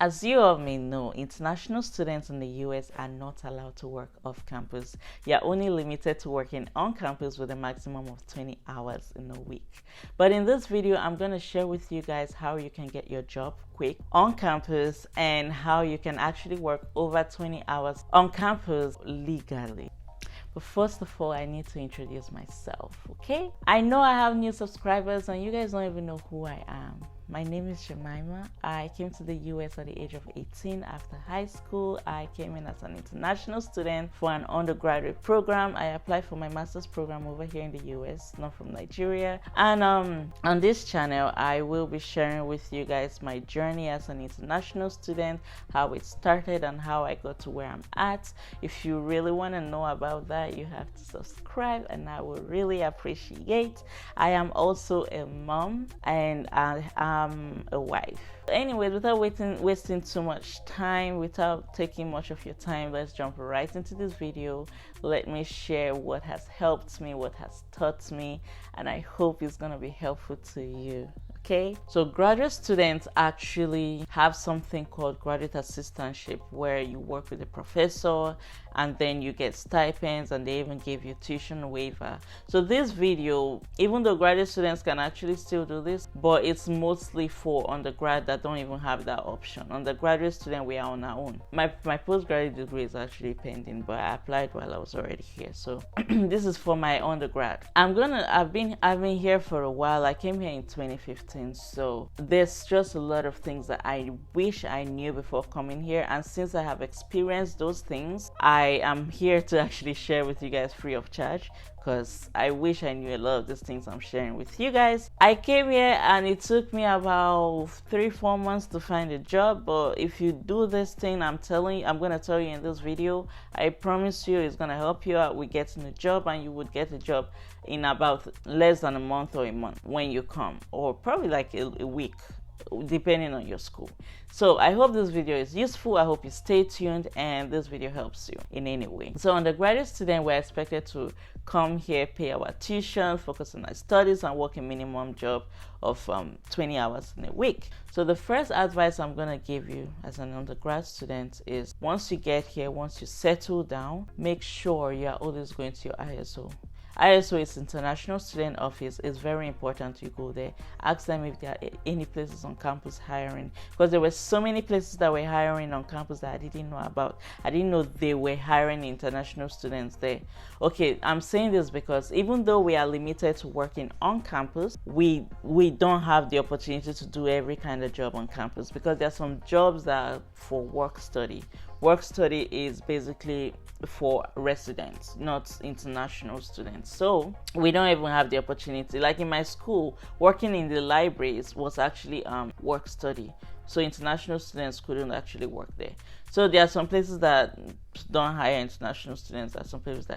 As you all may know, international students in the US are not allowed to work off campus. They are only limited to working on campus with a maximum of 20 hours in a week. But in this video, I'm going to share with you guys how you can get your job quick on campus and how you can actually work over 20 hours on campus legally. But first of all, I need to introduce myself, okay? I know I have new subscribers and you guys don't even know who I am. My name is Jemima. I came to the US at the age of 18 after high school. I came in as an international student for an undergraduate program. I applied for my master's program over here in the US, not from Nigeria. And on this channel, I will be sharing with you guys my journey as an international student, how it started and how I got to where I'm at. If you really want to know about that, you have to subscribe and I will really appreciate. I am also a mom and I am a wife. Anyways, without wasting too much time, without taking much of your time, let's jump right into this video. Let me share what has helped me, what has taught me, and I hope it's going to be helpful to you. Okay, so graduate students actually have something called graduate assistantship, where you work with a professor and then you get stipends and they even give you tuition waiver. So this video, even though graduate students can actually still do this, but it's mostly for undergrad that don't even have that option. Undergraduate student, we are on our own. My postgraduate degree is actually pending, but I applied while I was already here. So this is for my undergrad. I've been here for a while. I came here in 2015. So there's just a lot of things that I wish I knew before coming here, and since I have experienced those things, I am here to actually share with you guys free of charge, because I wish I knew a lot of these things I'm sharing with you guys. I came here and it took me about 3-4 months to find a job, but if you do this thing I'm going to tell you in this video, I promise you it's going to help you out with getting a job, and you would get a job in about less than a month or a month when you come, or probably like a week, depending on your school. So I hope this video is useful. I hope you stay tuned and this video helps you in any way. So undergraduate students, we're expected to come here, pay our tuition, focus on our studies, and work a minimum job of 20 hours in a week. So the first advice I'm going to give you as an undergrad student is, once you get here, once you settle down, make sure you are always going to your ISO. ISO is International Student Office. It's very important you go there. Ask them if there are any places on campus hiring, because there were so many places that were hiring on campus that I didn't know about. I didn't know they were hiring international students there. Okay, I'm saying this because even though we are limited to working on campus, we don't have the opportunity to do every kind of job on campus, because there are some jobs that are for work study. Work study is basically for residents, not international students. So we don't even have the opportunity. Like in my school, working in the libraries was actually work study. So international students couldn't actually work there. So there are some places that don't hire international students. There are some places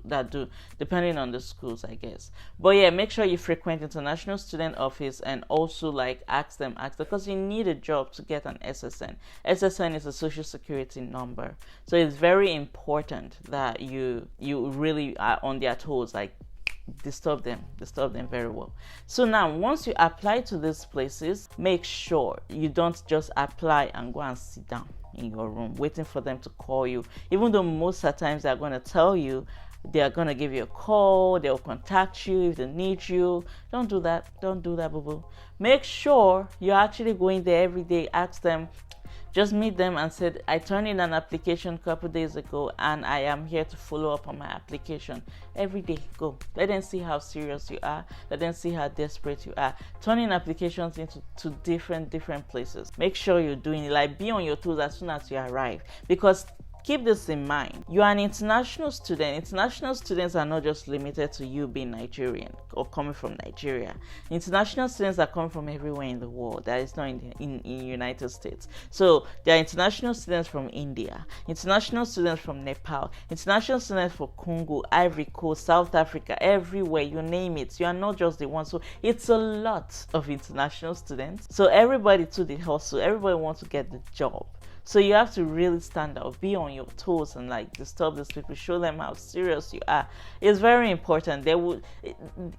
that do, depending on the schools, I guess. But yeah, make sure you frequent international student office, and also like ask them, because you need a job to get an SSN. SSN is a social security number. So it's very important that you really are on their toes, like disturb them very well. So now, once you apply to these places, make sure you don't just apply and go and sit down in your room waiting for them to call you, even though most of the times they're going to tell you, they are going to give you a call, they'll contact you if they need you. Don't do that, boo boo. Make sure you're actually going there every day. Ask them, just meet them and said, I turned in an application a couple days ago and I am here to follow up on my application. Every day, go. Let them see how serious you are. Let them see how desperate you are. Turn in applications into different places. Make sure you're doing it. Like, be on your toes as soon as you arrive, because keep this in mind. You are an international student. International students are not just limited to you being Nigerian or coming from Nigeria. International students are coming from everywhere in the world. That is not in United States. So there are international students from India, international students from Nepal, international students from Congo, Ivory Coast, South Africa, everywhere, you name it. You are not just the one. So it's a lot of international students. So everybody to the hustle. Everybody wants to get the job. So you have to really stand out, be on your toes, and like disturb these people, show them how serious you are. It's very important.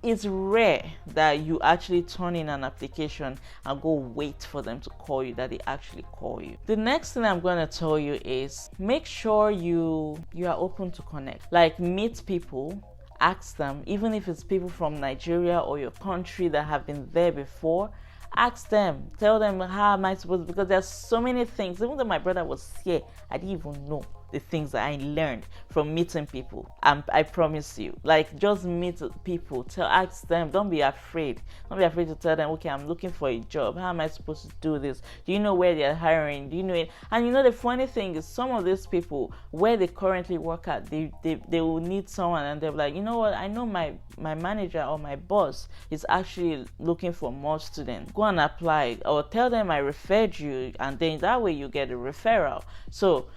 It's rare that you actually turn in an application and go wait for them to call you, that they actually call you. The next thing I'm going to tell you is make sure you are open to connect. Like, meet people, ask them, even if it's people from Nigeria or your country that have been there before. Ask them, tell them, how am I supposed to, because there's so many things. Even though my brother was here, I didn't even know the things that I learned from meeting people. I promise you, like, just meet people, ask them. Don't be afraid. Don't be afraid to tell them, okay, I'm looking for a job. How am I supposed to do this? Do you know where they're hiring? Do you know it? And you know, the funny thing is, some of these people, where they currently work at, they will need someone, and they're like, you know what, I know my manager or my boss is actually looking for more students. Go and apply, or tell them I referred you, and then that way you get a referral. So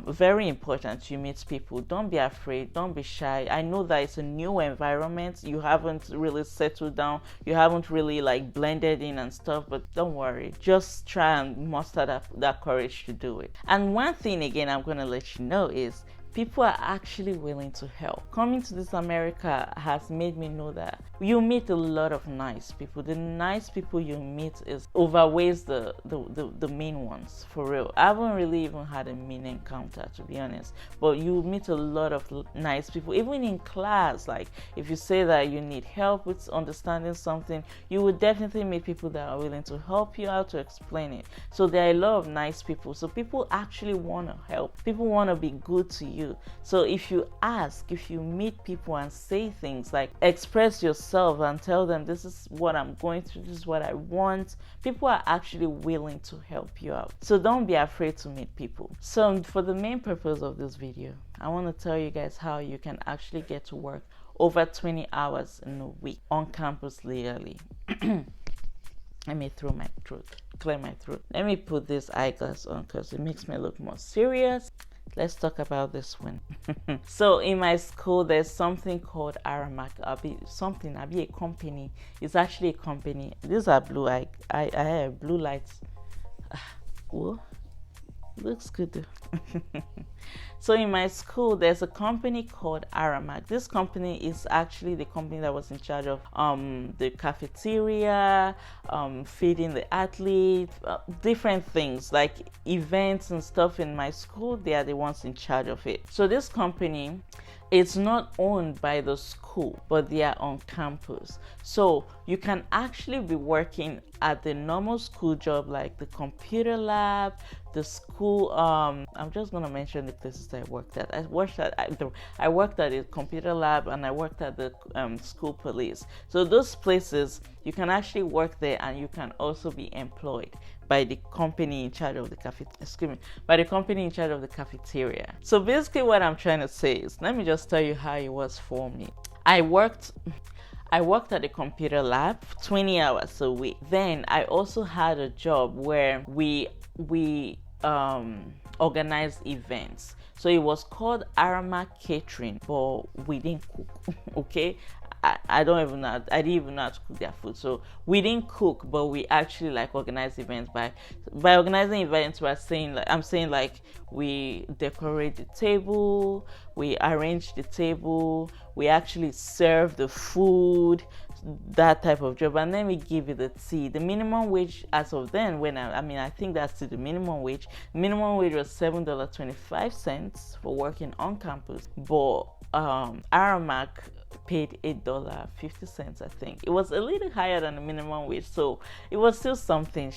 very important, you meet people. Don't be afraid, don't be shy. I know that it's a new environment, you haven't really settled down, you haven't really like blended in and stuff, but don't worry, just try and muster that courage to do it. And one thing again I'm going to let you know is, people are actually willing to help. Coming to this America has made me know that you meet a lot of nice people. The nice people you meet is overweighs the mean ones, for real. I haven't really even had a mean encounter, to be honest, but you meet a lot of nice people. Even in class, like if you say that you need help with understanding something, you would definitely meet people that are willing to help you out, to explain it. So there are a lot of nice people. So people actually want to help. People want to be good to you. So if you ask, if you meet people and say things like, express yourself and tell them, this is what I'm going through, this is what I want, people are actually willing to help you out. So don't be afraid to meet people. So for the main purpose of this video, I want to tell you guys how you can actually get to work over 20 hours in a week on campus legally. Let me clear my throat. Let me put this eyeglass on because it makes me look more serious. Let's talk about this one. So in my school, there's something called Aramak. I'll be a company. It's actually a company. These are blue. I have blue lights. Whoa, looks good. So in my school, there's a company called Aramak. This company is actually the company that was in charge of the cafeteria, feeding the athletes, different things like events and stuff in my school. They are the ones in charge of it. So this company, it's not owned by the school, but they are on campus. So you can actually be working at the normal school job, like the computer lab, the school. I'm just gonna mention the places I worked at. I worked at a computer lab, and I worked at the school police. So those places, you can actually work there, and you can also be employed by the company in charge of the cafeteria. So basically what I'm trying to say is, let me just tell you how it was for me. I worked at the computer lab 20 hours a week. Then I also had a job where we organized events. So it was called Aramak Catering, but we didn't cook. Okay, I didn't even know how to cook their food. So we didn't cook, but we actually like organized events. By organizing events, I'm saying like we decorate the table, we arrange the table, we actually serve the food, that type of job, and then we give you the tea. The minimum wage as of then, I think that's still the minimum wage. Minimum wage was $7.25 for working on campus, but Aramak paid $8.50. I think it was a little higher than the minimum wage, so it was still something.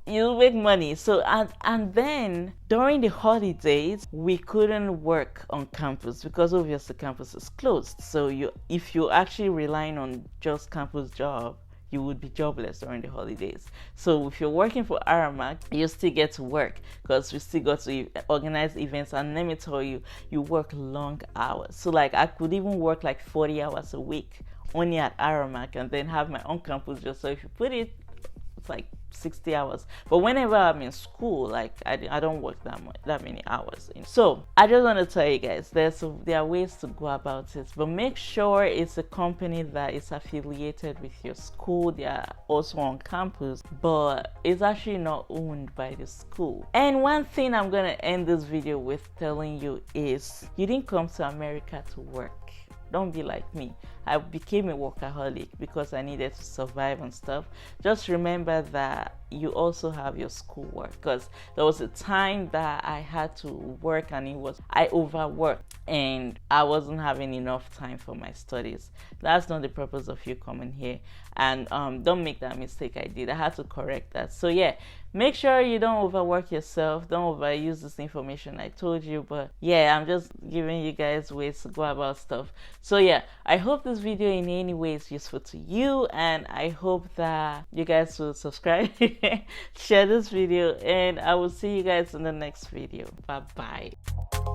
You make money. So and then during the holidays, we couldn't work on campus because obviously campus is closed. So if you're actually relying on just campus job, you would be jobless during the holidays. So if you're working for Aramak, you still get to work because we still got to organize events. And let me tell you, you work long hours. So like I could even work like 40 hours a week only at Aramak, and then have my own campus job. So if you put it, it's like 60 hours, but whenever I'm in school, like I don't work that many hours. So I just want to tell you guys, there are ways to go about it, but make sure it's a company that is affiliated with your school. They are also on campus, but it's actually not owned by the school. And one thing I'm gonna end this video with telling you is, you didn't come to America to work. Don't be like me. I became a workaholic because I needed to survive and stuff. Just remember that you also have your schoolwork, because there was a time that I had to work and I overworked and I wasn't having enough time for my studies. That's not the purpose of you coming here. And don't make that mistake I did. I had to correct that. So yeah, make sure you don't overwork yourself. Don't overuse this information I told you. But yeah, I'm just giving you guys ways to go about stuff. So yeah, I hope this video in any way is useful to you, and I hope that you guys will subscribe, share this video, and I will see you guys in the next video. Bye bye.